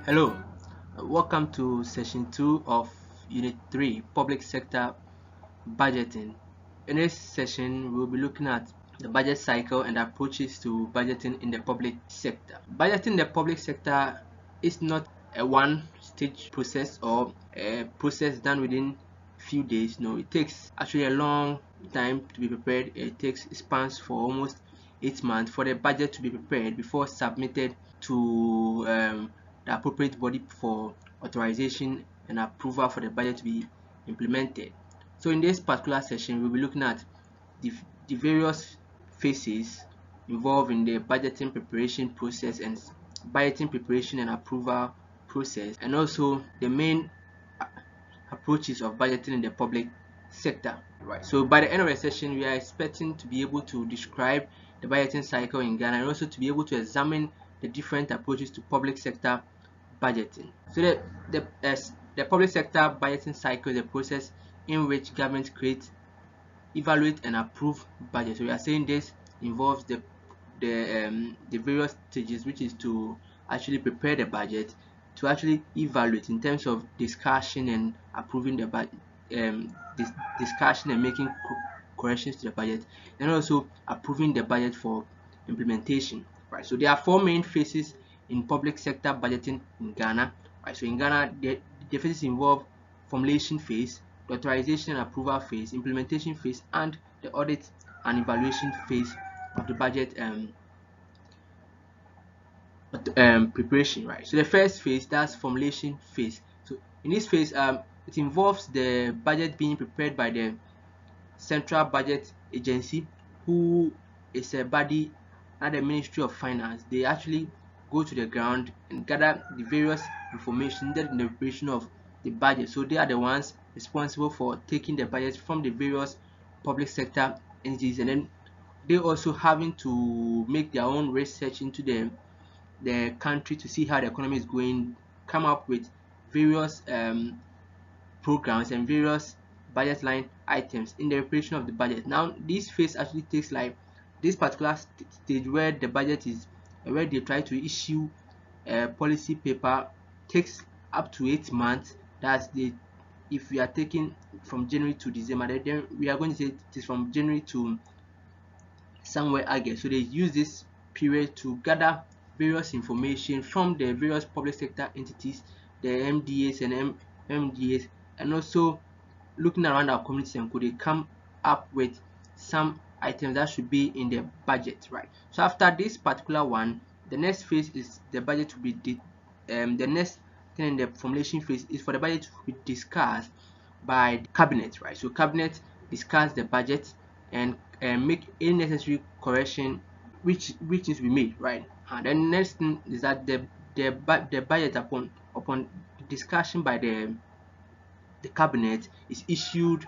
Hello, welcome to session 2 of Unit 3 Public Sector Budgeting. In this session, we'll be looking at the budget cycle and approaches to budgeting in the public sector. Budgeting in the public sector is not a one-stage process or a process done within few days. No, it takes actually a long time to be prepared. It takes spans for almost 8 months for the budget to be prepared before submitted to the appropriate body for authorization and approval for the budget to be implemented. So in this particular session, we'll be looking at the, the various phases involved in the budgeting preparation process and budgeting preparation and approval process, and also the main approaches of budgeting in the public sector. Right. So by the end of the session, we are expecting to be able to describe the budgeting cycle in Ghana and also to be able to examine the different approaches to public sector budgeting. So the public sector budgeting cycle is a process in which government creates, evaluate and approve budget. So we are saying this involves the various stages, which is to actually prepare the budget, to actually evaluate in terms of discussion and approving the budget, discussion and making corrections to the budget, and also approving the budget for implementation. Right. So there are four main phases in public sector budgeting in Ghana. Right. So in Ghana, the phases involve formulation phase, the authorization and approval phase, implementation phase, and the audit and evaluation phase of the budget preparation. Right. So the first phase, that's formulation phase. So in this phase, it involves the budget being prepared by the Central Budget Agency, who is a body under the Ministry of Finance. They actually go to the ground and gather the various information needed in the preparation of the budget. So they are the ones responsible for taking the budget from the various public sector entities, and then they also having to make their own research into the country to see how the economy is going, come up with various programs and various budget line items in the preparation of the budget. Now this phase actually takes like this particular stage where the budget is where they try to issue a policy paper, takes up to 8 months. That's the if we are taking from January to December, then we are going to say it is from January to somewhere August. So they use this period to gather various information from the various public sector entities, the MDAs and MDAs, and also looking around our community, and could they come up with some items that should be in the budget, right? So after this particular one, the next phase is the budget to be the next thing in the formulation phase is for the budget to be discussed by the cabinet, right? So cabinet discuss the budget and make any necessary correction which needs to be made, right? And then next thing is that the budget upon discussion by the cabinet is issued,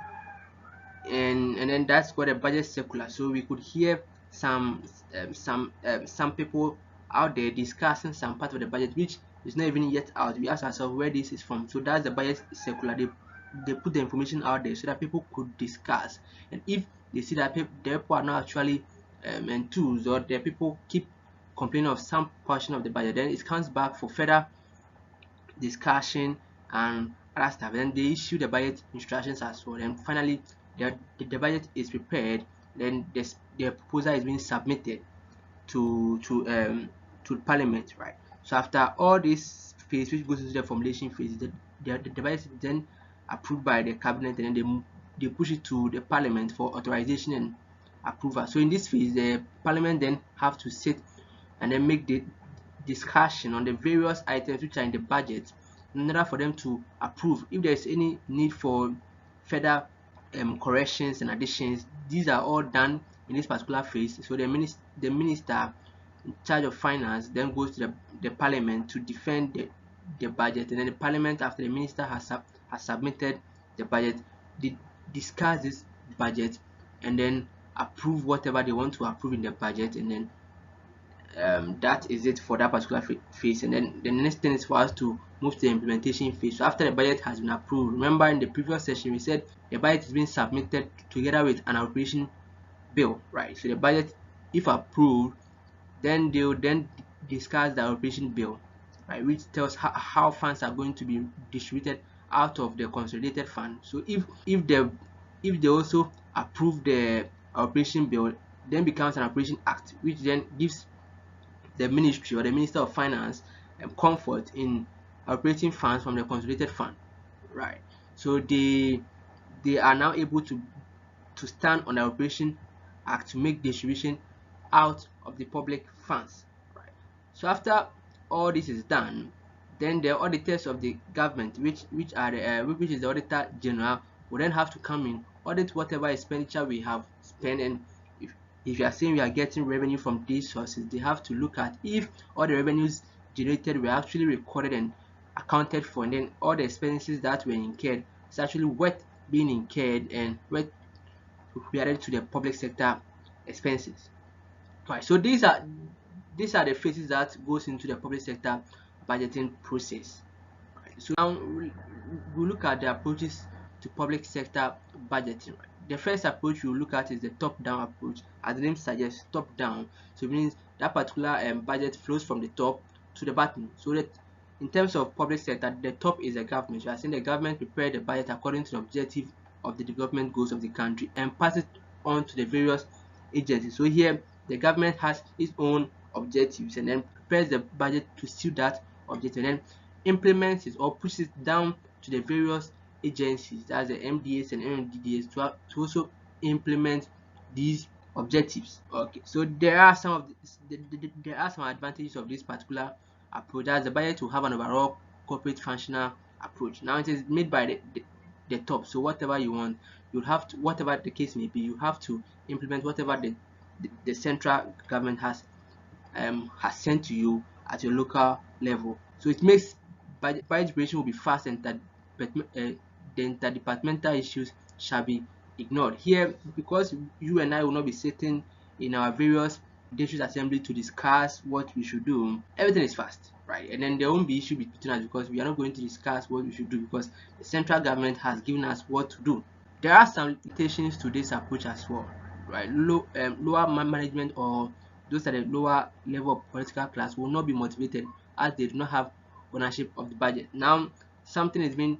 and then that's what a budget circular. So we could hear some people out there discussing some part of the budget which is not even yet out. We ask ourselves where this is from. So that's the budget circular. They put the information out there so that people could discuss, and if they see that the people are not actually enthused, or the people keep complaining of some portion of the budget, then it comes back for further discussion and other stuff. Then they issue the budget instructions as well. And finally, the budget is prepared. Then the proposal is being submitted to Parliament, right? So after all this phase, which goes into the formulation phase, the budget is then approved by the cabinet, and then they push it to the Parliament for authorization and approval. So in this phase, the Parliament then have to sit and then make the discussion on the various items which are in the budget in order for them to approve. If there is any need for further corrections and additions, these are all done in this particular phase. So the minister in charge of finance then goes to the parliament to defend the budget, and then the parliament, after the minister has submitted the budget, they discuss this budget and then approve whatever they want to approve in the budget, and then that is it for that particular phase. And then the next thing is for us to move to the implementation phase. So after the budget has been approved, remember in the previous session we said the budget is being submitted together with an appropriation bill, right? So the budget, if approved, then they will then discuss the appropriation bill, right, which tells how funds are going to be distributed out of the consolidated fund. So if they also approve the operation bill, then becomes an operation act, which then gives the ministry or the minister of finance comfort in operating funds from the consolidated fund, right? So they are now able to stand on the operation act to make distribution out of the public funds, right? So after all this is done, then the auditors of the government, which are which is the auditor general, will then have to come in, audit whatever expenditure we have spent. And if you are saying we are getting revenue from these sources, they have to look at if all the revenues generated were actually recorded and accounted for, and then all the expenses that were incurred is actually worth being incurred and worth to be added to the public sector expenses. Right. So these are the phases that goes into the public sector budgeting process. Right. So now we look at the approaches to public sector budgeting. Right. The first approach we look at is the top-down approach. As the name suggests, top-down. So it means that particular budget flows from the top to the bottom. So that in terms of public sector, the top is the government. So I think the government prepare the budget according to the objective of the development goals of the country and pass it on to the various agencies. So here the government has its own objectives and then prepares the budget to suit that objective, and then implements it or pushes it down to the various agencies, that's the MDAs and MMDDAs, to also implement these objectives. Okay, so there are some of there are some advantages of this particular approach. That's the budget to have an overall corporate functional approach. Now it is made by the top, so whatever you want, you have to, whatever the case may be, you have to implement whatever the central government has sent to you at your local level. So it makes budget preparation will be fast, and that the interdepartmental issues shall be ignored. Here, because you and I will not be sitting in our various district assembly to discuss what we should do, everything is fast, right? And then there won't be issue between us because we are not going to discuss what we should do because the central government has given us what to do. There are some limitations to this approach as well, right? Lower management or those at the lower level of political class will not be motivated as they do not have ownership of the budget. Now something is being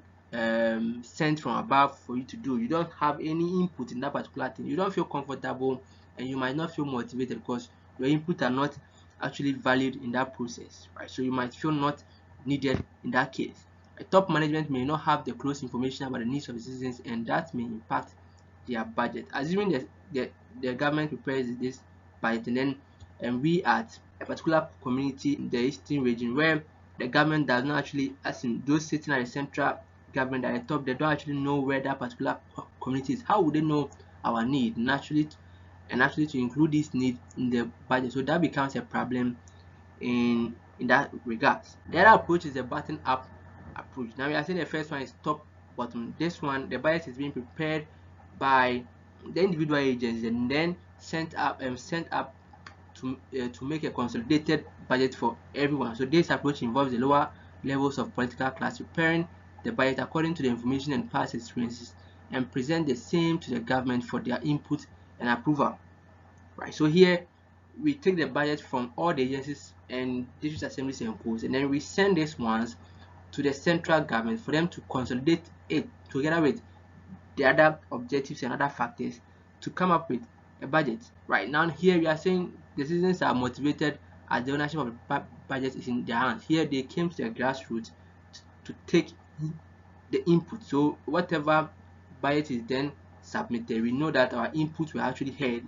sent from above for you to do, you don't have any input in that particular thing, you don't feel comfortable and you might not feel motivated because your input are not actually valued in that process, right? So you might feel not needed in that case. A top management may not have the close information about the needs of the citizens, and that may impact their budget. Assuming that the government prepares this budget, and then we at a particular community in the eastern region where the government does not actually, as in those sitting at the central government at the top, they don't actually know where that particular community is. How would they know our need naturally to include this need in the budget? So that becomes a problem in that regard. The other approach is the bottom up approach. Now we are saying the first one is top bottom. This one, the budget is being prepared by the individual agencies and then sent up to make a consolidated budget for everyone. So this approach involves the lower levels of political class preparing the budget according to the information and past experiences and present the same to the government for their input and approval, right? So here we take the budget from all the agencies and district assemblies and codes, and then we send these ones to the central government for them to consolidate it together with the other objectives and other factors to come up with a budget. Right now here we are saying the citizens are motivated as the ownership of the budget is in their hands. Here they came to the grassroots to take the input. So whatever budget is then submitted, we know that our inputs were actually heard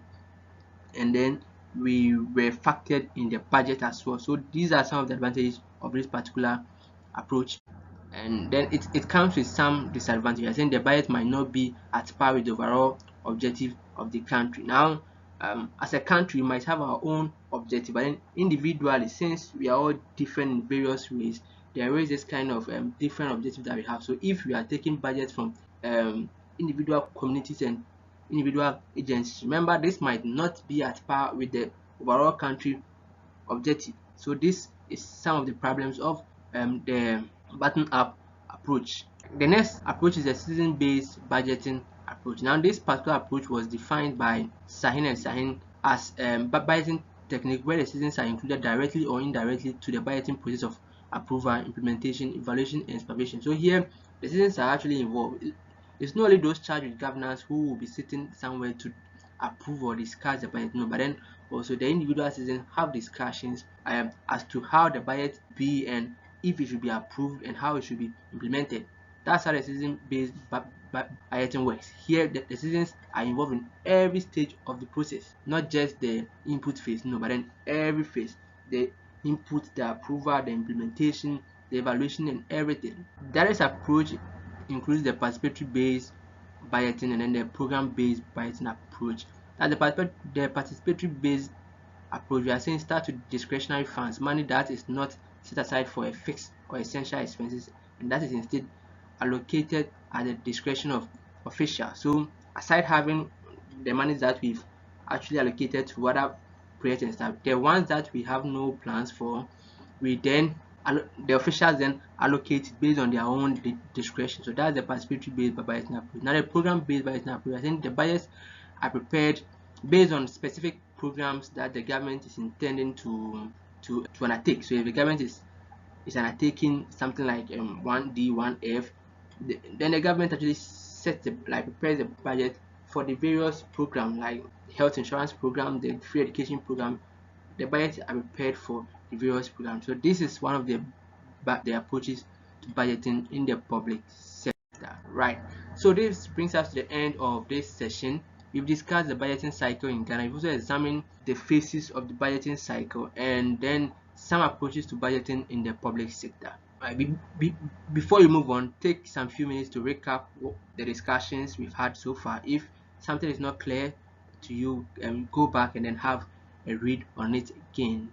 and then we were factored in the budget as well. So these are some of the advantages of this particular approach, and then it comes with some disadvantages. I think the budget might not be at par with the overall objective of the country. Now as a country we might have our own objective, but then individually, since we are all different in various ways, there is this kind of different objectives that we have. So if we are taking budget from individual communities and individual agencies, remember this might not be at par with the overall country objective. So this is some of the problems of the bottom-up approach. The next approach is the citizen-based budgeting approach. Now this particular approach was defined by Sahin and Sahin as budgeting technique where the citizens are included directly or indirectly to the budgeting process of approval, implementation, evaluation, and supervision. So here, the citizens are actually involved. It's not only those charged with governance who will be sitting somewhere to approve or discuss the budget, no, but then also the individual citizens have discussions as to how the budget be and if it should be approved and how it should be implemented. That's how the citizen-based budgeting works. Here, the citizens are involved in every stage of the process, not just the input phase, no, but then every phase, the input, the approval, the implementation, the evaluation, and everything. That approach includes the participatory-based budgeting and then the program-based budgeting approach. Now, the participatory-based approach, we are saying start with discretionary funds, money that is not set aside for a fixed or essential expenses, and that is instead allocated at the discretion of officials. So aside having the money that we've actually allocated to other projects and stuff, the ones that we have no plans for, we then the officials then allocate based on their own discretion. So that's the participatory based budgeting approach. Now the program based budgeting approach, I think the budgets are prepared based on specific programs that the government is intending to undertake. So if the government is undertaking something like 1D, 1F, then the government actually prepares the budget for the various programs like health insurance program, the free education program. The budgets are prepared for the various programs. So this is one of the approaches to budgeting in the public sector, right? So this brings us to the end of this session. We've discussed the budgeting cycle in Ghana. We've also examined the phases of the budgeting cycle and then some approaches to budgeting in the public sector. Before you move on, take some few minutes to recap the discussions we've had so far. If something is not clear to you, go back and then have a read on it again.